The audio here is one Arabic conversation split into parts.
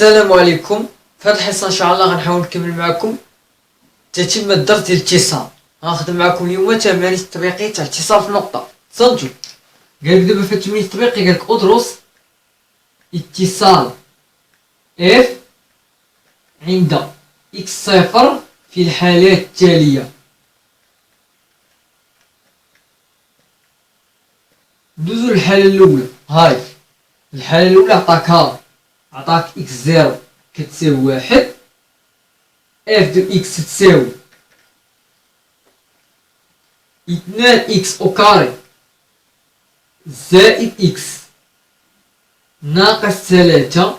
السلام عليكم. في هذه الحصه ان شاء الله غنحاول نكمل معكم تتمه الدرس ديال الاتصال. غنخدم معكم اليوم تمارين تطبيقيه تاع اتصال في نقطه. تصنتوا قالك دابا في التمرين التطبيقي قالك ادرس اتصال اف عند اكس صفر في الحالات التاليه. ندوزو للحاله الاولى. هاي الحاله الاولى عطاك اكس زيرو كتساوي واحد، اف دو اكس تساوي 2 اكس او كاري زائد اكس ناقص 3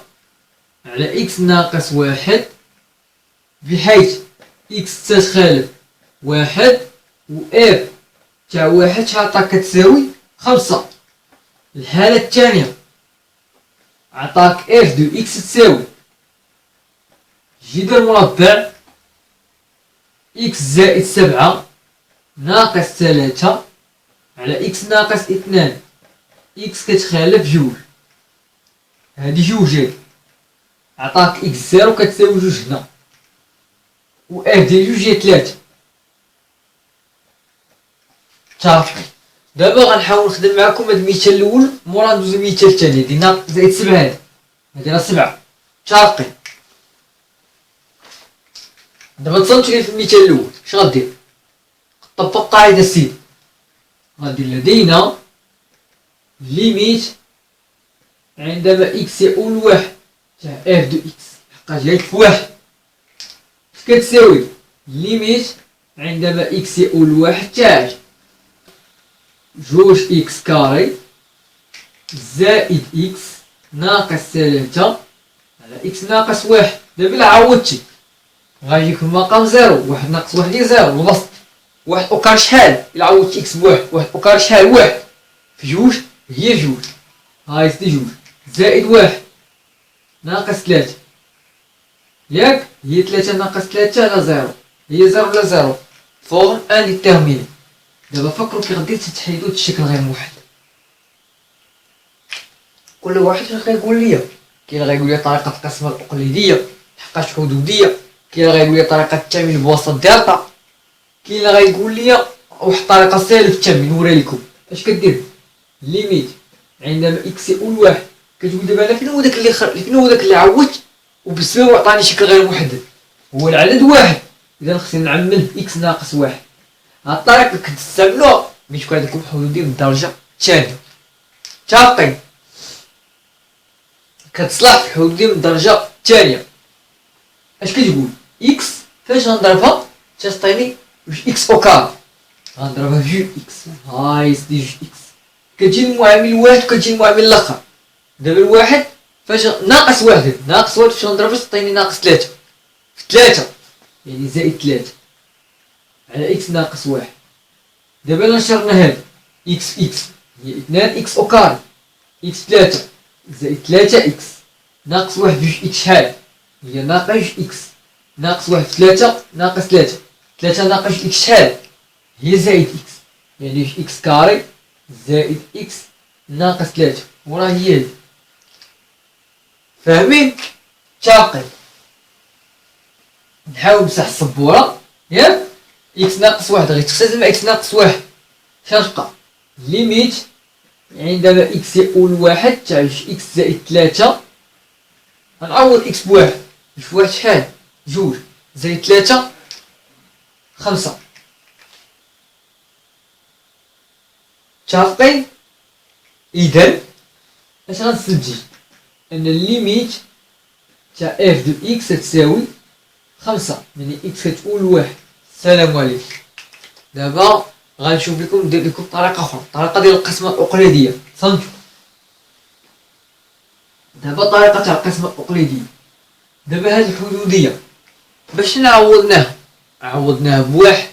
على اكس ناقص واحد، بحيث اكس تتخالف واحد و اف تاع واحد عطاك كتساوي 5. الحالة الثانية عطاك اف دو اكس تساوي جذر مربع اكس زائد 7 ناقص 3 على اكس ناقص 2، اكس كتخالف جوج، هادي جوجين، عطاك اكس زيرو كتساوي جوج هنا و اف ديال جوج هي 3. صافي دابا غنحاول نخدم معكم هاد المثال الاول مورا ندوزو المثال الثاني. دينا زائد 7 هادي راه 7. متفقين؟ دابا تصنتو لي في المثال الاول اش غدير؟ طبق قاعده السيد. غادير لدينا ليميت عندما اكس يؤول واحد تاع اف دو اكس حقاش جايك في واحد كتساوي ليميت عندما اكس يؤول واحد تاع جوج اكس كاري زائد اكس ناقص 3 على اكس ناقص واحد. دابا الا عوضتي غيجيك في المقام زيرو، واحد ناقص واحد هي زيرو، البسط واحد اوكار شحال؟ الا عوضتي اكس بواحد، واحد اوكار شحال؟ واحد في جوج هي جوج، هاي ستي جوج زائد واحد ناقص 3 ياك هي 3 ناقص 3 على زيرو، هي زيرو على زيرو فورم انديتيرميني. دابا فكروا كي غادي تحيدوا الشكل غير موحد. كل واحد فاش غيقول لي، كاين اللي غيقول لي طريقه القسمه الاقليديه حقاش حدوديه، كاين اللي غيقول لي طريقه التامين بوسط دلتا، كاين اللي غيقول لي واحد الطريقه سهله في التامين نوري لكم. اش كدير؟ ليميت عندما اكس يؤول واحد كتقول دابا انا فين هو داك اللي عوضت وبالسبب عطاني شكل غير محدد، هو العدد واحد، اذا خصني نعمل اكس ناقص واحد. هاد الطريقه كتستعملوها ملي تكون عندكم حدوديه من الدرجه الثانيه. متفقين؟ كتصلح في الحدوديه من الدرجه الثانيه. اش كتقول؟ اكس فاش غنضربها تعطيني جوج اكس او كار، غنضربها في جوج اكس، هاي سدي جوج اكس، كتجي المعامل الواحد وكتجي المعامل الاخر. دابا الواحد فاش ناقص واحد فاش غنضربها تعطيني ناقص 3 في 3 يعني زائد 3 على اكس ناقص واحد. دابا الا نشرنا هاد اكس هي 2 اكس او كاري اكس 3 زائد 3 اكس ناقص واحد في جوج اكس شحال؟ هي ناقص جوج اكس ناقص واحد في 3 ناقص 3 ناقص جوج اكس شحال؟ هي زائد اكس، يعني جوج اكس كاري زائد اكس ناقص 3 وراه هي هادي. فاهمين؟ متفقين؟ نحاول نمسح السبوره ياك. اكس ناقص واحد غيتختزل مع اكس ناقص واحد، شنبقى؟ ليميت عندما اكس يؤول واحد تاع جوج اكس زائد 3، غنعوض اكس بواحد، جوج في واحد شحال؟ جوج زائد 3 5. متفقين؟ اذا اش غنستنتج؟ ان الليميت تاع اف دو اكس تساوي 5، يعني اكس كتؤول واحد. السلام عليكم. دابا غنشوف لكم ندير لكم طريقه اخرى، الطريقه ديال القسمه الاقليديه. صنتو دابا طريقه تاع القسمه الاقليديه. دابا هاد الحدوديه باش عوضناها بواحد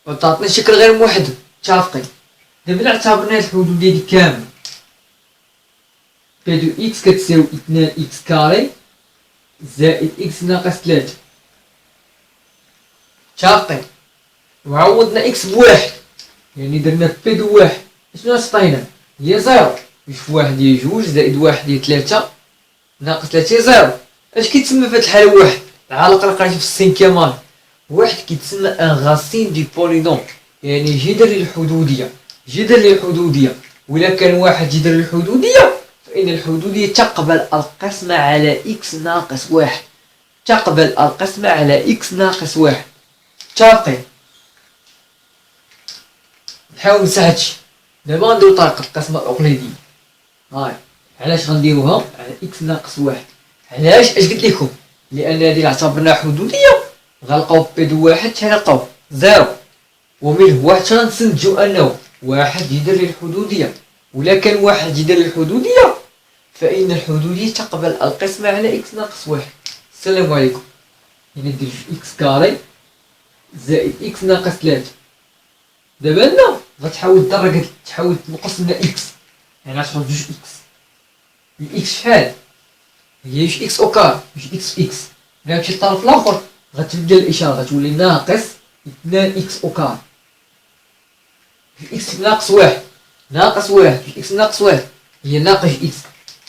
وعطاتنا شكل غير محدد. متفقين؟ دابا الا اعتبرنا هاد الحدوديه دي كامله بي دو اكس كتساوي 2 اكس كاري زائد اكس ناقص 3. متفقين؟ وعوضنا اكس بواحد يعني درنا بي دو واحد، شنو عطينا؟ هي زيرو، جوج في واحد هي جوج زائد واحد هي 3 ناقص 3 زيرو. اش كيتسمى في هاد الحالة واحد؟ العلاقة اللي قريتها في السينكيام اني، واحد كيتسمى ان غاسين دي بولينوم، يعني جذر الحدودية. جذر الحدودية، وإلا كان واحد جذر الحدودية فإن الحدودية تقبل القسمة على إكس ناقص واحد. تقبل القسمة على إكس ناقص واحد. متفقين؟ نحاول نسى هادشي. دابا غنديرو طريقة القسمة الأقليدية. هاي علاش غنديروها على إكس ناقص واحد؟ علاش؟ اش قلت لكم؟ لأن هادي اعتبرناها حدودية غنلقاو بي دو واحد شحال غنلقاو؟ زيرو. ومنه واحد غنستنتجو أنه واحد جذر للحدودية. ولا كان واحد جذر للحدودية فإن الحدودية تقبل القسمة على إكس ناقص واحد. السلام عليكم. يعني ندير إكس كاري زائد إكس ناقص 3. دابا هنا غتحاول تدرج، تحاول تنقص لنا إكس، يعني غتحط جوج إكس. الإكس شحال؟ هي جوج إكس أو كار، جوج إكس في إكس. ملي غتمشي للطرف الآخر غتبدل الإشارة، غتولي ناقص 2 إكس أو كار. إكس ناقص واحد، ناقص واحد، إكس ناقص واحد هي ناقص إكس.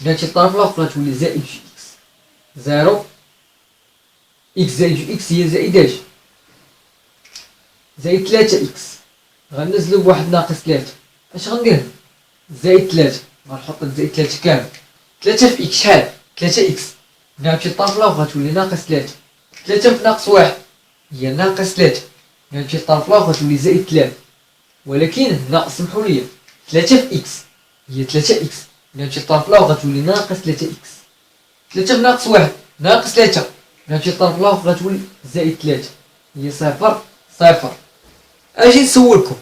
ملي تمشي للطرف الآخر غتولي زائد جوج إكس. زيرو إكس زائد جوج إكس هي زائد اش؟ زائد 3 إكس. غنزلو بواحد ناقص 3. اش غندير؟ زائد 3. غنحط زائد 3 كامل. 3 في إكس شحال؟ 3 إكس. ملي غتمشي للطرف الآخر غتولي ناقص 3. 3 في ناقص واحد هي ناقص 3. ملي تمشي للطرف الآخر غتولي زائد 3. ولكن هنا سمحوا لي 3 في إكس هي 3 إكس. ملي تمشي للطرف الآخر غتولي ناقص 3 إكس. 3 في ناقص واحد ناقص 3. ملي تمشي للطرف الآخر غتولي زائد 3 هي صفر صفر. اجي نسولكم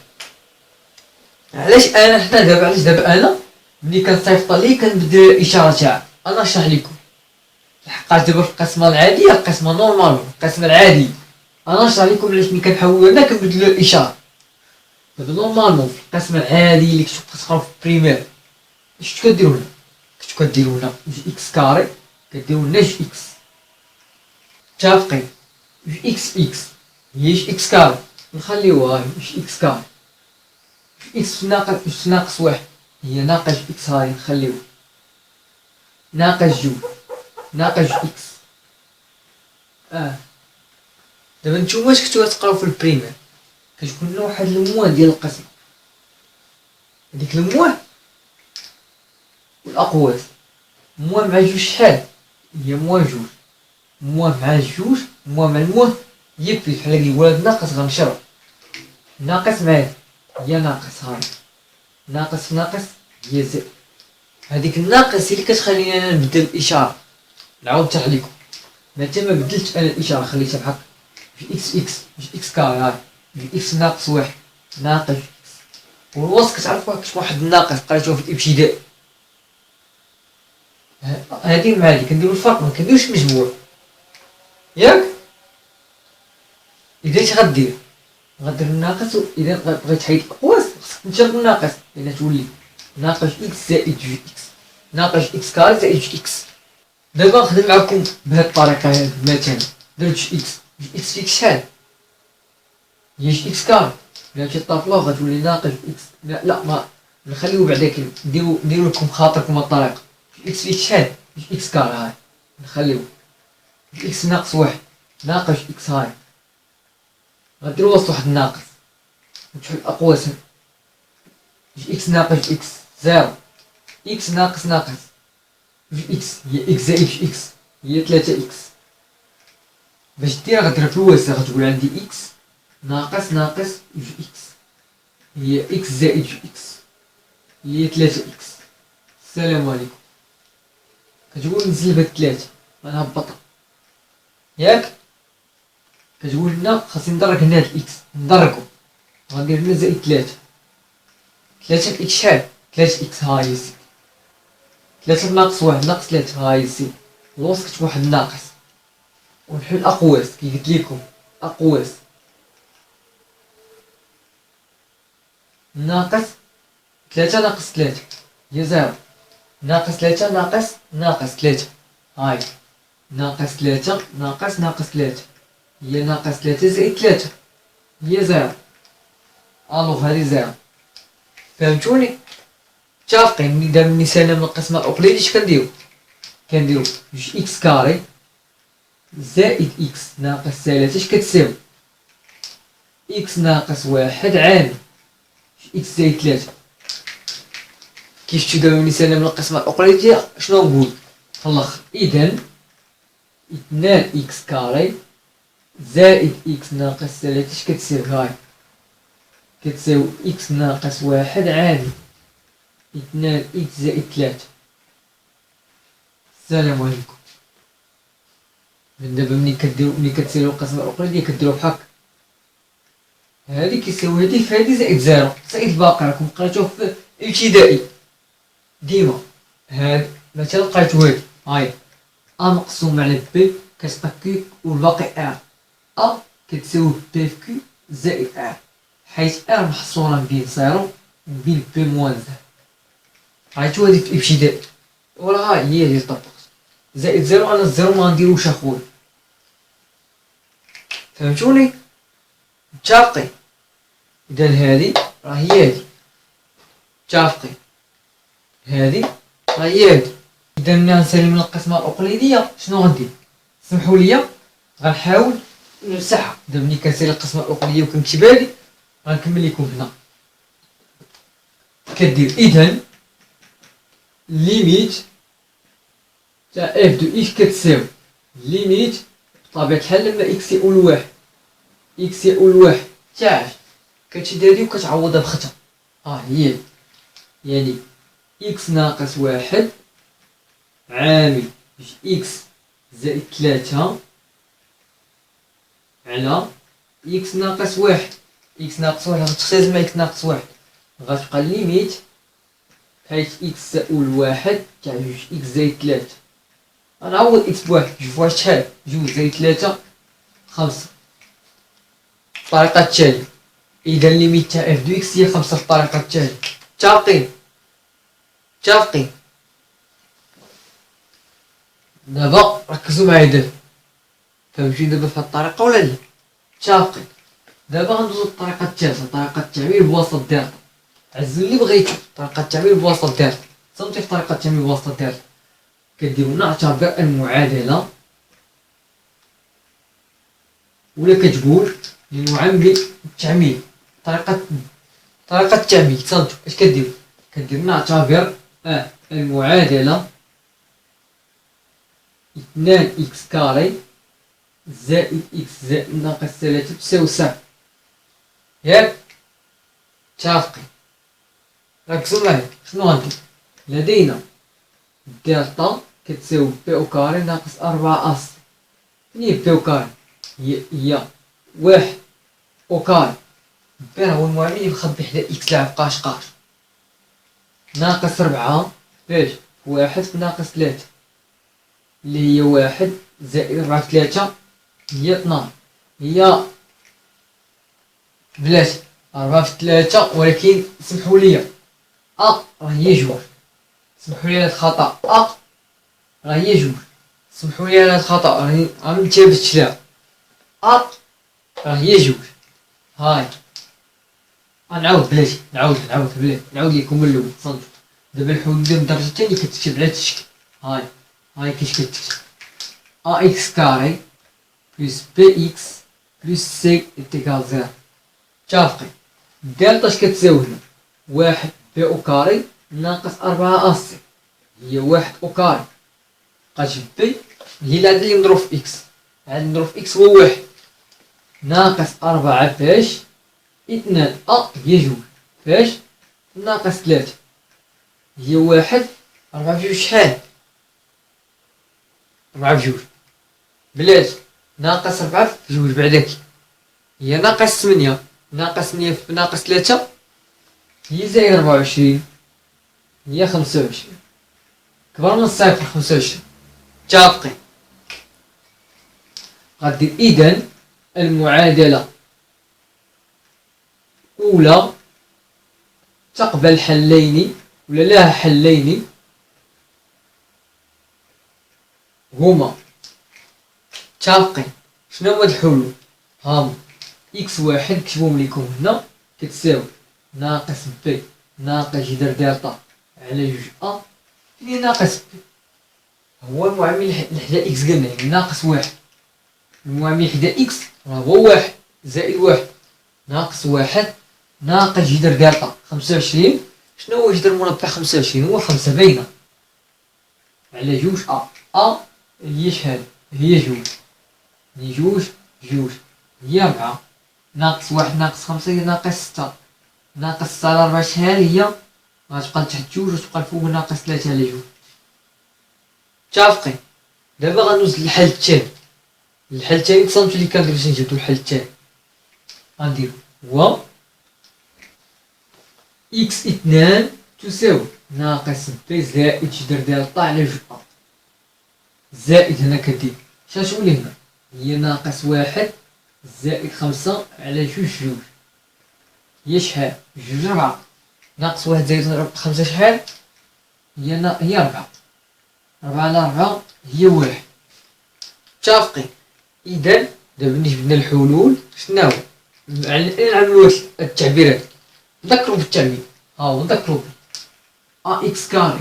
علاش انا حنا دابا، علاش دابا انا ملي كنصيفط لي كنبدل الاشاره تاعها؟ انا نشرح لكم. لحقاش دابا في القسمه العاديه، القسمه نورمال، القسمه العاديه، انا نشرح لكم علاش ملي كنحولو هنا كنبدلو الاشاره. دابا نورمالمون في القسمه العاديه اللي كنتو كتقراو في البريمير اش كديروا هنا؟ كنتو كديروا هنا جوج اكس كاري، كديروا هنا جوج اكس. متفقين؟ جوج اكس في اكس هي جوج اكس كاري، نخليوها جوج اكس كاري. إكس في ناقص واحد هي ناقص إكس، هاي نخليوه ناقص جوج، ناقص جوج إكس. دابا نتوما اش كنتو تقراو في البريمير؟ كتكون لنا واحد الموان ديال القسمة، هاديك الموان والأقواس. موان مع جوج شحال؟ هي موان جوج. موان مع جوج، موان مع الموان هي بليس، بحال هادي ولاد ناقص غنشرب. ناقص مع هي ناقص، هاي ناقص في ناقص هي زائد. هذيك الناقص هي اللي كتخليني انا نبدل الاشاره. نعاود نشرح لكم. متى ما بدلتش انا الاشاره خليتها بحال في اكس اكس، مش اكس كاري، هاي في اكس ناقص واحد ناقص اكس. والوسط كتعرفوا كتكون واحد الناقص قريتوها في الابتدائي. هادي مع هادي كنديرو الفرق، ما كنديروش مجموع ياك. اذا اش غدير؟ غدير الناقص، اذا بغيت تحيد الاقواس خصك تنشر الناقص، اذا تولي ناقص اكس زائد جوج اكس، ناقص اكس كاري زائد جوج اكس. دابا نخدم معاكم بهاد الطريقه هاد مثلا. درت جوج اكس، جوج اكس فيك شحال؟ هي جوج اكس كاري. ملي مشيت للطرف الاخر غتولي ناقص اكس. لا ما نخليو بعدا نديرو لكم خاطركم هاد الطريقه. جوج اكس فيك شحال؟ جوج اكس كاري، هاي نخليو جوج اكس ناقص واحد ناقص اكس، هاي غديرو وسط واحد الناقص وتحل الاقواس. جوج اكس ناقص اكس زيرو، اكس ناقص ناقص جوج اكس هي اكس زائد جوج اكس هي 3 اكس. باش دير غديرها في الوسط، غتقول عندي اكس ناقص ناقص جوج اكس هي اكس زائد جوج اكس هي 3 اكس. السلام عليكم. كتقول نزل بهاد 3 غنهبطها ياك. كتقول هنا خاصني ندرك هنا هاد الاكس، ندركو غندير هنا زائد 3. 3 في اكس شحال؟ 3 اكس، هاي هي سي. 3 في ناقص واحد ناقص 3، هاي سي. الوسط كتكون واحد الناقص ونحل الاقواس كي قلت لكم. اقواس ناقص 3 ناقص 3 هي زيرو، ناقص 3 ناقص 3، هاي ناقص 3 ناقص 3 هي ناقص 3 زائد 3 هي زيرو. الوغ هادي زيرو. فهمتوني؟ متفقين؟ ملي دابا ملي سالنا من القسمة الأقليدية اش كنديرو؟ كنديرو جوج إكس كاري زائد إكس ناقص 3 اش كتساوي؟ إكس ناقص 1 عامل إكس زائد 3. كيف شفتو دابا ملي سالنا من القسمة الأقليدية شنو نقول في الآخر؟ إذا 2 إكس كاري زائد إكس ناقص 3 اش كتساوي؟ هاي كتساوي إكس ناقص 1 عامل 2 إكس زائد 3. السلام عليكم. من دابا ملي كتسالو القسمة الأقليدية كديرو بحال هكا، هادي كيساوي هادي في هادي زائد 0 زائد الباقي راكم قريتوه في الابتدائي ديما. هاد مثلا لقيتو هادي هاي أ مقسوم على بي كتبقى كيو والباقي ار. أ كتساوي بي في كيو زائد ار، حيت ار محصورة بين 0 وبين بي موان 0. عرفتو هادي في الابتدائي ولا ها هي اللي طبقت زائد 0. أنا الزيرو مغنديروش أخويا، فهمتوني؟ متفقين؟ إذا هادي راه هي هادي، متفقين؟ هادي راه هي هادي. إذا ملي غنسالي من القسمة الأقليدية شنو غندير؟ سمحوا لي غنحاول نمسحها. دابا ملي كنسالي القسمة الأقليدية وكنكتب هادي غنكمل لكم هنا. كدير إذا ليميت تاع اف دو إكس كتساوي ليميت بطبيعة الحال لما إكس يؤول لواحد، إكس يؤول لواحد تاع كتشد هادي وكتعوضها بختها. هي يعني إكس ناقص 1 عامل إكس زائد 3 على إكس ناقص 1. إكس ناقص 1 غتختزل مع إكس ناقص 1، غتبقى ليميت حيث إكس تؤول 1 تاع جوج إكس زائد 3. غنعوض إكس بواحد، جوج فواحد شحال؟ جوج زائد 3 5. الطريقة التالية، إذا الليميت تاع اف دو إكس هي 5 في الطريقة التالية. متفقين؟ دابا ركزوا معايا دابا، فهمتوني دابا في هاد الطريقة ولا لا؟ متفقين؟ دابا غندوزو للطريقة الثالثة، طريقة التعبير بواسطة دالتا. عزو اللي بغيتو طريقة التعبير بواسطة دالتا. صنتي في طريقة التعبير بواسطة دالتا كديرو نعتبر المعادلة ولا كتقول لنعمل التعميم. طريقة التعميم صنتو اش كديرو؟ كدير نعتبر المعادلة 2 إكس كاري زائد إكس زائد ناقص 3 تساوي 0. ياك؟ متفقين؟ ركزوا معايا شنو غندير؟ لدينا دالتا كتساوي بي او كاري ناقص 4 أس. فين هي بي او كاري؟ هي 1 او كاري، بي هو المعامل اللي مخبي حدا إكس اللي مبقاش قاش، ناقص 4 فاش؟ 1 في ناقص 3 اللي هي 1 زائد 4 في 3 هي 12. هي بلاتي 4 في 3 ولكن سمحوا لي راه هي جوج. سمحوا لي هاد الخطأ راه هي جوج. سمحوا لي هاد الخطأ راني متابتش ليها. راه هي جوج. هاي غنعاود بلاتي نعاود بلاتي نعاود لكم من الأول. صنتو دابا الحدود ديال الدرجة الثانية كتكتب على هاد الشكل. هاي كيفاش كتكتب؟ أ إكس كاري بلس بي إكس بلس سي إنتيغال 0. متفقين؟ دالتا اش كتساوي هنا؟ 1 بي او كاري ناقص 4 أس. هي 1 او كاري بقات بي هي العدد اللي مضروب في إكس. العدد المضروب في إكس هو 1 ناقص 4 فاش؟ 2 هي جوج فاش؟ ناقص 3 هي 1. 4 في جوج شحال؟ 4 في جوج بلاتي ناقص 4 في جوج بعداك هي ناقص 8. ناقص 8 في ناقص 3 هي زائد 24 هي 25. كبر من الصفر 25. متفقين؟ غدير إذا المعادلة أولى تقبل حلين ولا لها حلين هما. متفقين؟ شنو هما الحلول؟ هاهما إكس واحد نكتبهم لكم هنا كتساوي ناقص بي ناقص جذر دالتا على جوج أ اللي ناقص بي. هو المعامل اللي حدا اكس قلنا يعني ناقص واحد. المعامل اللي حدا اكس راه هو واحد زائد واحد ناقص واحد ناقص جذر دلتا 25. شنو هو جذر مربع 25؟ هو 5 باينه على جوج هي شحال؟ هي جوج، يعني جوج هي 4 ناقص واحد ناقص 5 هي ناقص 6 ناقص 6 على 4 شحال هي؟ غتبقى لتحت جوج وتبقى الفوق ناقص 3 على جوج. متفقين؟ دابا غندوز للحل الثاني. الحل الثاني تصنتو اللي كندير باش نجبدو الحل الثاني غنديرو هو إكس 2 تساوي ناقص بي زائد جذر دلتا على جوج زائد هنا كدير شاش تولي هنا هي ناقص واحد زائد 5 على جوج هي شحال؟ جوج 4 ناقص واحد زائد 5 شحال؟ هي 4 على 4 هي واحد. متفقين؟ إذا دابا ملي جبنا الحلول شناهو؟ نعملو واحد التعبيرات نذكرو بالتعبير ها هو نذكرو اكس كاري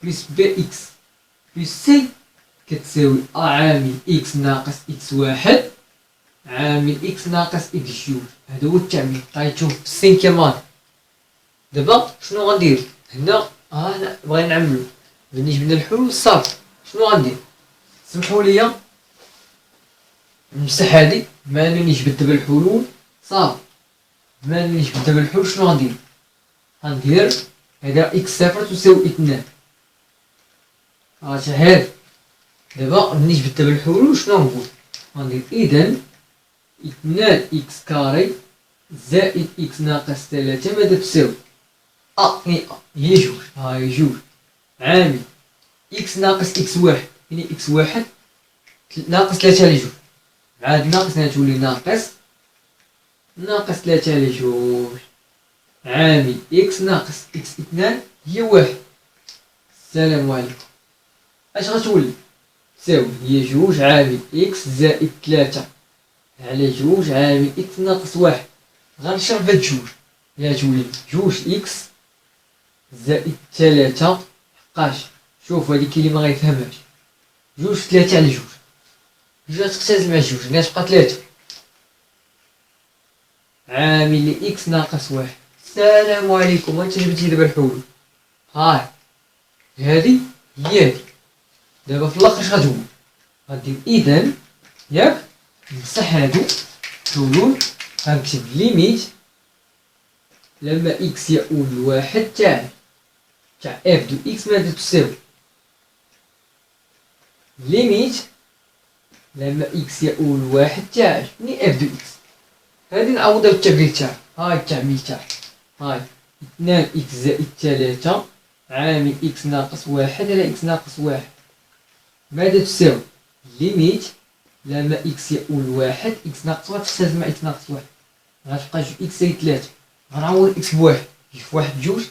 بلس بي اكس بلس سي كتساوي عامل اكس ناقص اكس واحد عامل اكس ناقص اكس جوج. هذا هو التعبير. غتشوف في السينكيام اني. دابا شنو غندير هنا؟ هنا بغينا نعملو ملي جبنا الحلول صافي شنو غندير؟ سمحوا لي نمسح هادي بما انني جبت دابا الحلول صافي. بما انني جبت دابا الحلول شنو غندير؟ غندير هذا اكس صفر تساوي 2 هذا. دابا ملي جبت دابا الحلول شنو نقول؟ غندير اذا 2 اكس كاري زائد اكس ناقص 3 ماذا تساوي؟ هي جوج هي جوج عامل اكس ناقص اكس واحد يعني اكس واحد ناقص 3 على جوج عاد ناقص هنا تولي ناقص 3 على جوج عامل اكس ناقص اكس 2 هي واحد. السلام عليكم. اش غتولي؟ تساوي هي جوج عامل اكس زائد 3 على جوج عامل اكس ناقص واحد. غنشرب هاد جوج هي تولي جوج اكس زائد 3 حقاش شوف هادي كاين اللي ما غيفهمهاش جوج في 3 على جوج جوج تختزل مع جوج يعني تبقى 3 عامل اكس ناقص واحد. السلام عليكم. وانت جبتي دابا الحلول هاي هادي هي هادي. دابا في الاخر اش غتقول؟ غدير اذا ياك نمسح هادو حلول غنكتب ليميت لما اكس يؤول لواحد تاع اف دو اكس ماذا تساوي؟ ليميت لما اكس يؤول لواحد تاع اف دو اكس. هادي نعوضها بالتعبير تاعها. هاي التعبير تاعها هاي 2 اكس زائد 3 عامل اكس ناقص واحد على اكس ناقص واحد ماذا تساوي؟ ليميت لما اكس يؤول لواحد اكس ناقص واحد تختلف مع اكس ناقص واحد غتبقى جوج اكس زائد 3 غنعوض اكس بواحد جوج في واحد جوج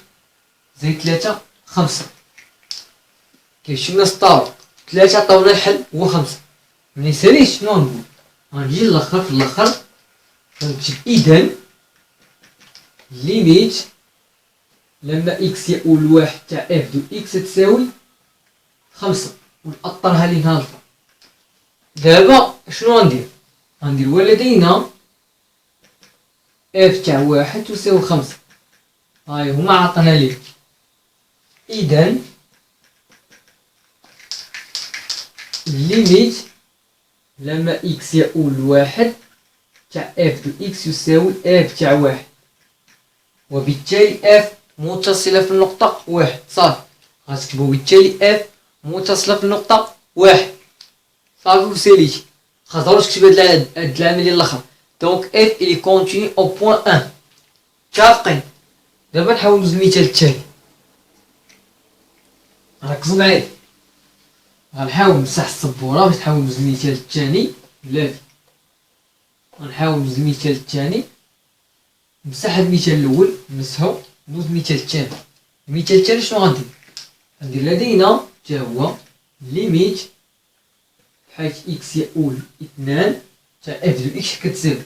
زائد 3 5 كيمشيو نسطاو 3 عطاونا الحل هو 5. ملي ساليت شنو نقول؟ غنجي للاخر في الاخر غنكتب اذا ليميت لما اكس يؤول لواحد تاع اف دو اكس تساوي 5 ونأطرها لينا الفا. دابا شنو غندير؟ غندير ولدينا اف تاع واحد تساوي 5 هاي هما عطانا ليه. اذا ليميت لما اكس يؤول لواحد تاع اف دو اكس يساوي اف تاع واحد وبالتالي اف متصلة في النقطة واحد صافي. غتكتبو بالتالي اف متصلة في النقطة واحد صافي وساليتي. متقدروش تكتبو هاد العملية الاخرى. دونك اف الي كونتيني او بوان ان. متفقين؟ دابا نحاول ندوز المثال التالي. ركزوا معايا. غنحاول نمسح السبورة باش نحاول ندوز المثال الثاني. بلاتي غنحاول ندوز المثال الثاني. نمسح هاد المثال الاول نمسحو ندوز المثال الثاني. المثال الثاني شنو غندير؟ غندير لدينا تا هو ليميت حيث اكس يؤول 2 تاع اف دو اكس كتساوي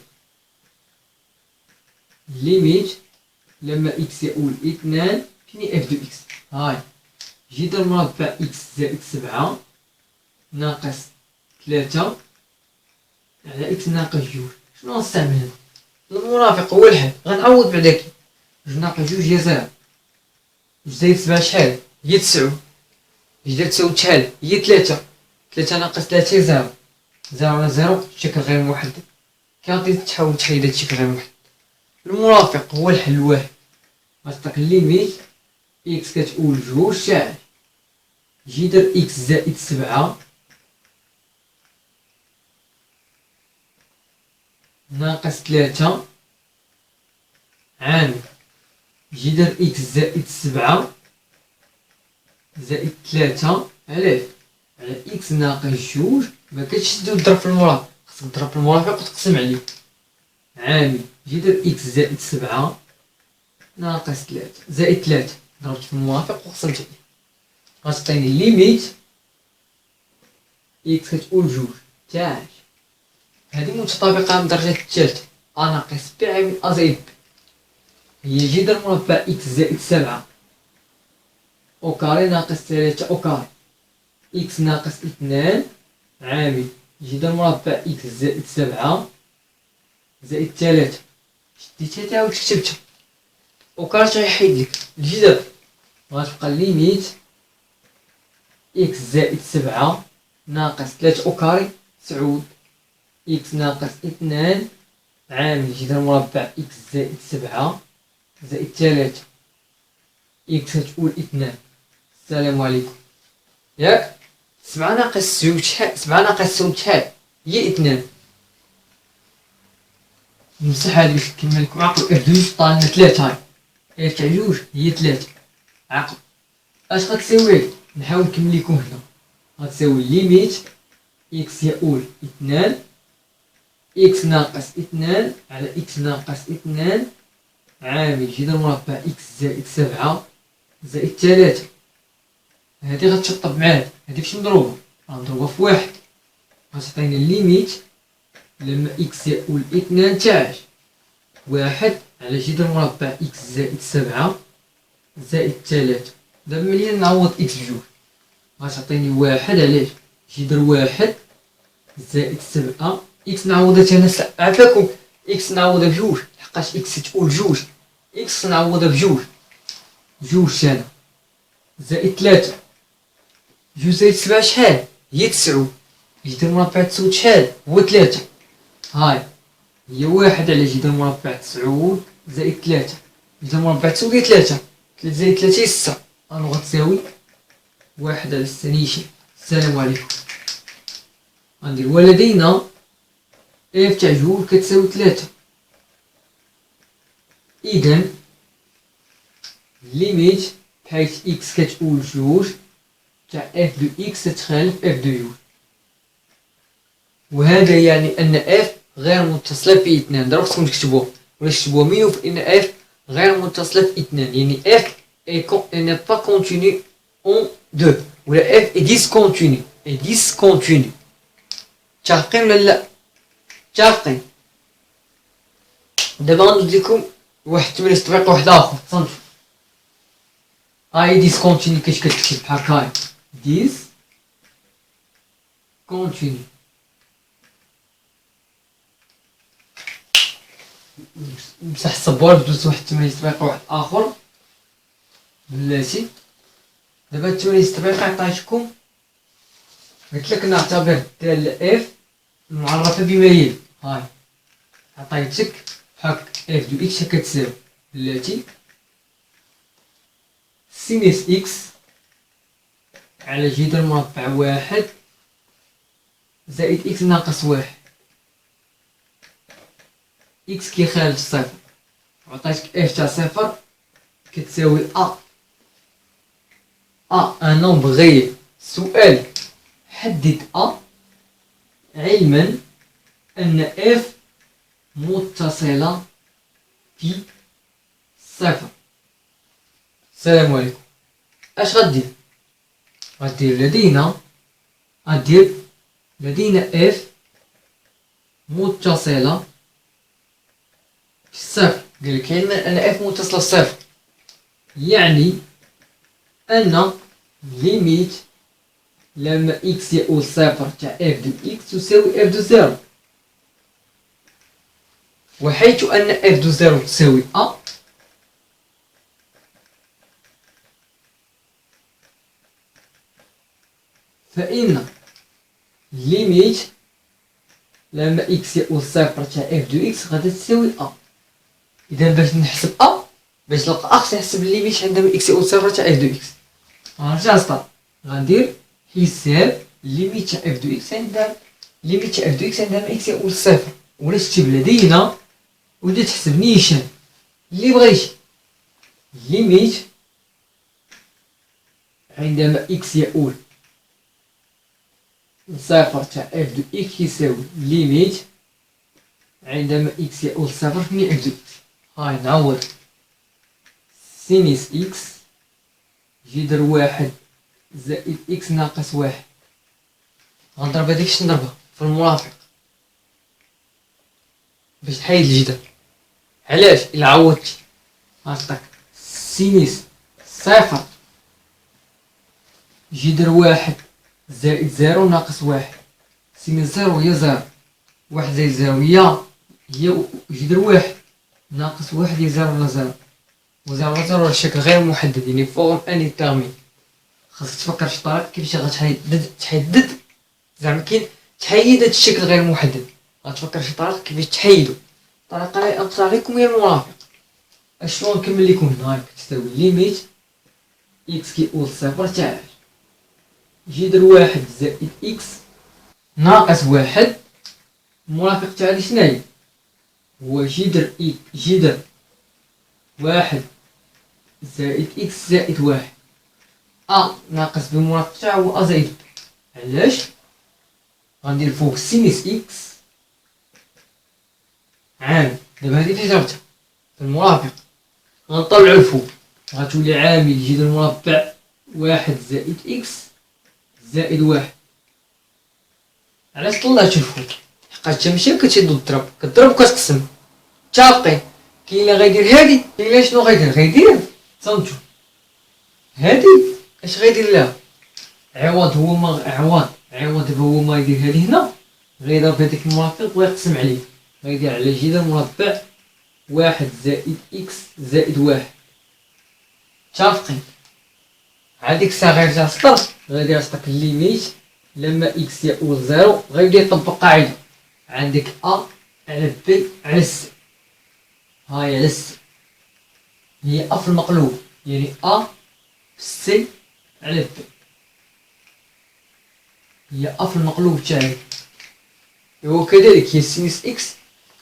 ليميت لما اكس يؤول 2 فين اف دو اكس هاي جذر مربع إكس زائد 7 ناقص 3 على إكس ناقص 2. شنو غنستعمل هنا؟ المرافق هو الحل. غنعوض بعدا. 2 ناقص 2 هي 0. 2 زائد 7 شحال؟ هي 9. 2 تساوي شحال؟ هي 3. 3 ناقص 3 هي 0. 0 على 0 شكل غير محدد. كيعطي تحول تحيد هاد الشكل غير محدد. المرافق هو الحل الواحد. غتعطيك ليميت إكس كتقول 2 شحال؟ جذر إكس زائد 7 ناقص 3 عامل جذر إكس زائد 7 زائد 3 على إكس ناقص 2. مكانش تضرب في المرافق، خصك تضرب في المرافق وتقسم عليه. عامل جذر إكس زائد 7 ناقص 3 زائد 3. ضربت في المرافق وقسمت عليه. غتعطيني ليميت إكس كتقول 2 تاع هذه متطابقة من الدرجة الثالثة. أ ناقص بي عامل أ زائد بي هي جذر مربع إكس زائد 7 أو كاري ناقص 3 أو كاري. إكس ناقص 2 عامل جذر مربع إكس زائد 7 زائد 3. شديتها تعاود كتبتها أو كاري تيحيد لك الجذر. غتبقى ليميت إكس زائد 7 ناقص 3 أو كاري 9. إكس ناقص 2 عامل جذر مربع إكس زائد 7 زائد 3. إكس كتقول 2. السلام عليكم. ياك 7 ناقص 9 شحال؟ 7 ناقص 9 شحال؟ هي 2. نمسح هادي باش نكمل لكم. عقل اف دوز طالنا 3 هاي. اف تاع 2 هي 3. عقل اش غتساوي؟ نحاول نكمل لكم هنا. غتساوي ليميت إكس يؤول 2 إكس ناقص 2 على إكس ناقص 2 عامل جذر مربع إكس زائد 7 زائد 3. هادي غتشطب معاه. هادي فاش مضروبة؟ غنضربها في 1. غتعطيني ليميت لما إكس يؤول 2 تاع 1 على جذر مربع إكس زائد 7 زائد 3. دابا ملي نعوض إكس بجوج غتعطيني 1 على جذر 1 زائد 7. إكس نعوضها هنا عافاكم. إكس نعوضها بجوج لحقاش إكس تقول 2. إكس نعوضها بجوج. 2 زائد 3. 2 زائد 7 شحال؟ هي 9. جذر مربع 9 شحال؟ هو 3. هاي هي 1 على جذر مربع 9 زائد 3. جذر مربع 9 هي 3. 3 زائد 3 هي 6. أنا غتساوي 1 على 6 نيشان. السلام عليكم. غندير ولدينا اف تاع 2 كتساوي 3. إذا ليميت بحيث إكس كتقول 2 تاع اف دو إكس تتخالف اف دو يو. وهذا يعني أن اف غير متصلة في 2. دابا خصكم تكتبوها ولا تكتبوها مينو في أن اف غير متصلة في 2. يعني اف n'est pas continue en 2 ولا اف est discontinue. est discontinue. متفقين ولا لا؟ متفقين. دابا غندوز لكم واحد التمرين تطبيق واحد اخر. تصنتو هاي ديسكونتيني كاش كتكتب بحال هكا. ديس كونتيني. نمسح الصبور بدوز واحد التمرين تطبيق واحد اخر بلاتي. دابا التمرين التطبيقي عطيتكم قلت لك نعتبر الدالة اف معرفة بما يلي. هاي عطيتك هاك اف دو اكس كتساوي بلاتي سينيس اكس على جذر مربع 1 زائد اكس ناقص 1. اكس كيخالف الصفر. عطيتك اف تاع صفر كتساوي ا ان نومبر غير. السؤال حدد ا علما ان اف متصلة في صفر. السلام عليكم. اش غدير؟ غدير لدينا اف متصلة في الصفر. قالك علما ان اف متصلة في صفر يعني ان ليميت لما إكس يؤول صفر تاع إف دو إكس تساوي إف دو زيرو، وحيث أن إف دو زيرو تساوي أ، فإن ليميت لما إكس يؤول صفر تاع إف دو إكس غادي تساوي أ. إذا باش نحسب أ، باش نلقى أ خصني نحسب الليميت عندما إكس يؤول صفر تاع إف دو إكس. غنرجع للسطر، غندير حساب ليميت تاع إف دو إكس عند ليميت تاع إف دو إكس عندما إكس يؤول صفر، ولا تكتب لدينا ولا تحسب نيشان اللي بغيتي. ليميت عندما إكس يؤول صفر تاع إف دو إكس يساوي ليميت عندما إكس يؤول صفر في إف دو إكس. هاي نعوض سينيس إكس جذر واحد زائد إكس ناقص واحد. غنضرب هاديك شنو نضربها في المرافق باش تحيد الجذر. علاش؟ إلا عوضتي غنعطيك سينيس صفر جذر واحد زائد زيرو ناقص واحد. سينيس زيرو هي زيرو، واحد زائد زيرو هي جذر واحد، ناقص واحد هي زيرو ولا زيرو، وزيرو ولا زيرو الشكل غير محدد يعني فورم انيتيرمين. خاصك تفكر في طريقة كيفاش غتحدد زعما كاين تحيد هاد الشكل غير محدد، غتفكر في طريقة كيفاش تحيدو. الطريقة اللي نقترح عليكم هي المرافق. اشنو نكمل لكم هنا؟ هاك تساوي ليميت إكس كيؤول صفر تاع جذر واحد زائد إكس ناقص واحد. المرافق تاعي شناهي؟ هو جذر واحد زائد إكس زائد واحد. أ ناقص بالمرافق تاعو هو أ زائد ب. علاش؟ غندير فوق سينيس إكس عامل. دابا هادي فاش درتها في المرافق غنطلعو الفوق، غتولي عامل جذر مربع واحد زائد إكس زائد واحد. علاش طلعتو الفوق؟ حقاش تمشي كتشد الضرب، كضرب وكتقسم. متفقين؟ كاين اللي غيدير هادي، كاين اللي شنو غيدير تصنتو هادي اش غيدير لها عوض. هو ما عوض دابا هو ما يدير هادي هنا، غيضرب هاديك المرافق ويقسم عليه، غيدير على جذر مربع واحد زائد إكس زائد واحد. متفقين؟ هاديك الساعة غيرجع للسطر، غيدير سطر الليميت لما إكس يؤول زيرو، غيبدا يطبق قاعدة. عندك أ على بي على سي. هاي على سي هي أ في المقلوب، يعني أ في سي على بي هي أ في المقلوب تاعي. وكذلك هي سينيس إكس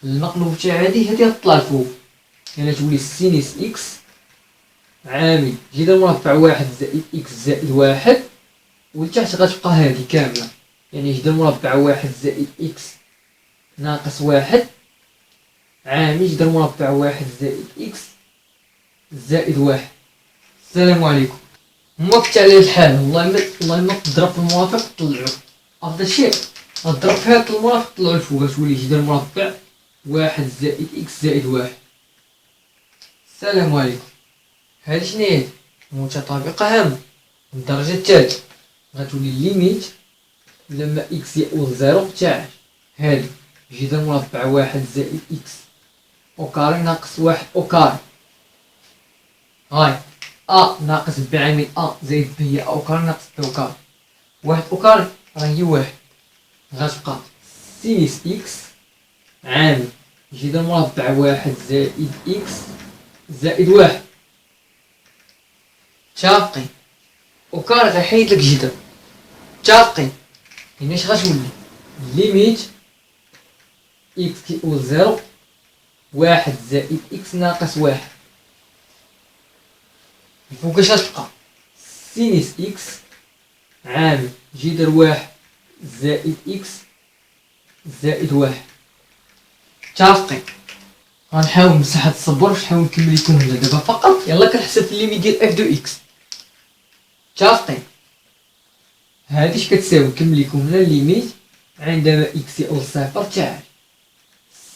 المقلوب تاع هادي غتطلع الفوق، يعني تولي سينيس إكس عامل جذر مربع واحد زائد إكس زائد واحد، ولتحت غتبقى هادي كاملة، يعني جذر مربع واحد زائد إكس ناقص واحد عامل جذر مربع واحد زائد إكس زائد واحد. السلام عليكم. موافقت على الحال. والله ما تضرب في المرافق طلعو. أفضل شيء غتضرب في هاد المرافق طلعو الفوق، غتولي جذر مربع واحد زائد إكس زائد واحد. السلام عليكم. هادي شناهي؟ متطابقة هامة الدرجة الثالثة. غتولي ليميت لما إكس يؤول زيرو تاع هادي جذر مربع واحد زائد إكس أو كاري ناقص واحد أو كاري. هاي أ ناقص بي عامل أ زائد بي هي أو كاري ناقص بي أو كاري. واحد أو كاري راه هي واحد. غتبقى سينيس إكس عامل جذر مربع واحد زائد إكس زائد واحد. متفقين؟ وكاري غيحيد لك جذر. متفقين؟ يعني اش غتولي؟ ليميت إكس كيؤول زيرو واحد زائد إكس ناقص واحد. الفوق اش غتبقى؟ سينيس إكس عامل جذر واحد زائد إكس زائد واحد. متفقين؟ غنحاول نمسح هاد الصبر باش نحاول نكمل لكم هنا دابا فقط. يلا كنحسب في الليميت ديال اف دو إكس. متفقين؟ هادي اش كتساوي؟ نكمل لكم هنا الليميت عندما إكس يؤول صفر تاع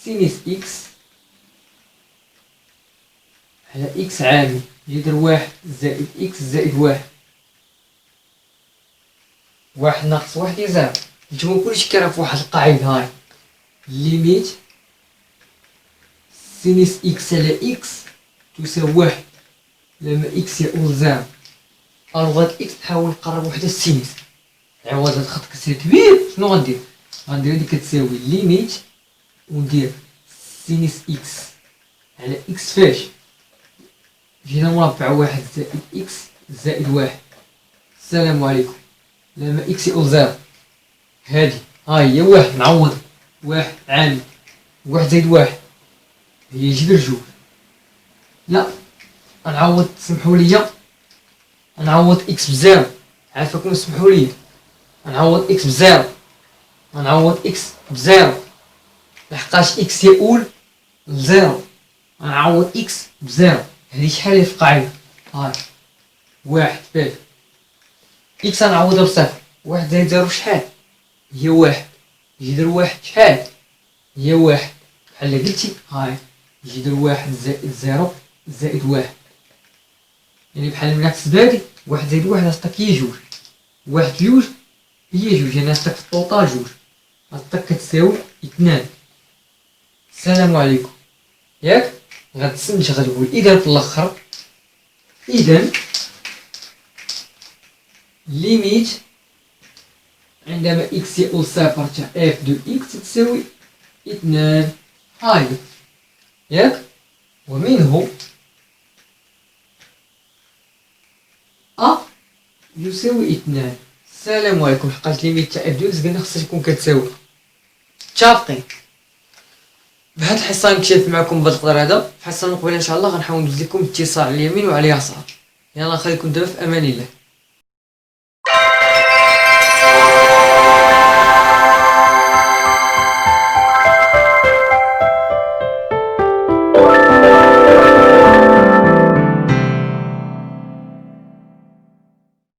سينيس إكس على إكس عامل جذر واحد زائد إكس زائد واحد. واحد ناقص واحد هي زيرو. نتوما كلشي كيعرف واحد القاعدة هاي، ليميت سينيس إكس على إكس تساوي واحد لما إكس يؤول زيرو. ألوغ هاد إكس تحاول نقرب وحدة السينيس، عوض هاد الخط كتسير كبير شنو غندير؟ غندير هادي كتساوي ليميت وندير سينيس إكس على إكس فاش جينا مربع واحد زائد إكس زائد واحد. السلام عليكم. لما إكس يؤول زيرو هادي هاي هي واحد، نعوض واحد عامل واحد زائد واحد هي جذر جوج. لا غنعوض، سمحوا لي غنعوض إكس بزيرو، عافاكم سمحوا لي غنعوض إكس بزيرو، غنعوض إكس بزيرو لحقاش إكس يؤول لزيرو. غنعوض إكس بزيرو. هادي شحال هي في القاعدة؟ هاي واحد فاش إكس غنعوضها بصفر، واحد زائد زيرو شحال؟ هي واحد، جذر واحد شحال؟ هي واحد. بحال قلتي هاي جذر واحد زائد زيرو زائد واحد، يعني بحال نعكس بهادي واحد زائد واحد غتعطيك هي جوج، واحد في جوج هي جوج، يعني غتعطيك في الطوطال جوج، غتعطيك كتساوي اثنان. السلام عليكم. ياك غتستنتج غتقول إذا في الآخر، إذا ليميت عندما إكس يؤول صفر تاع إف دو إكس تساوي اثنان. هاي ياك، ومنه أ يساوي اثنان. السلام عليكم. حقاش ليميت تاع إف دو إكس قلنا خصها تكون كتساوي. متفقين؟ بهاد الحصة نكتشف معكم بهاد القدر هذا. في الحصة المقبلة إن شاء الله غنحاول ندوز لكم اتصال على اليمين وعلى اليسار. يلا نخليكم دابا في أمان الله.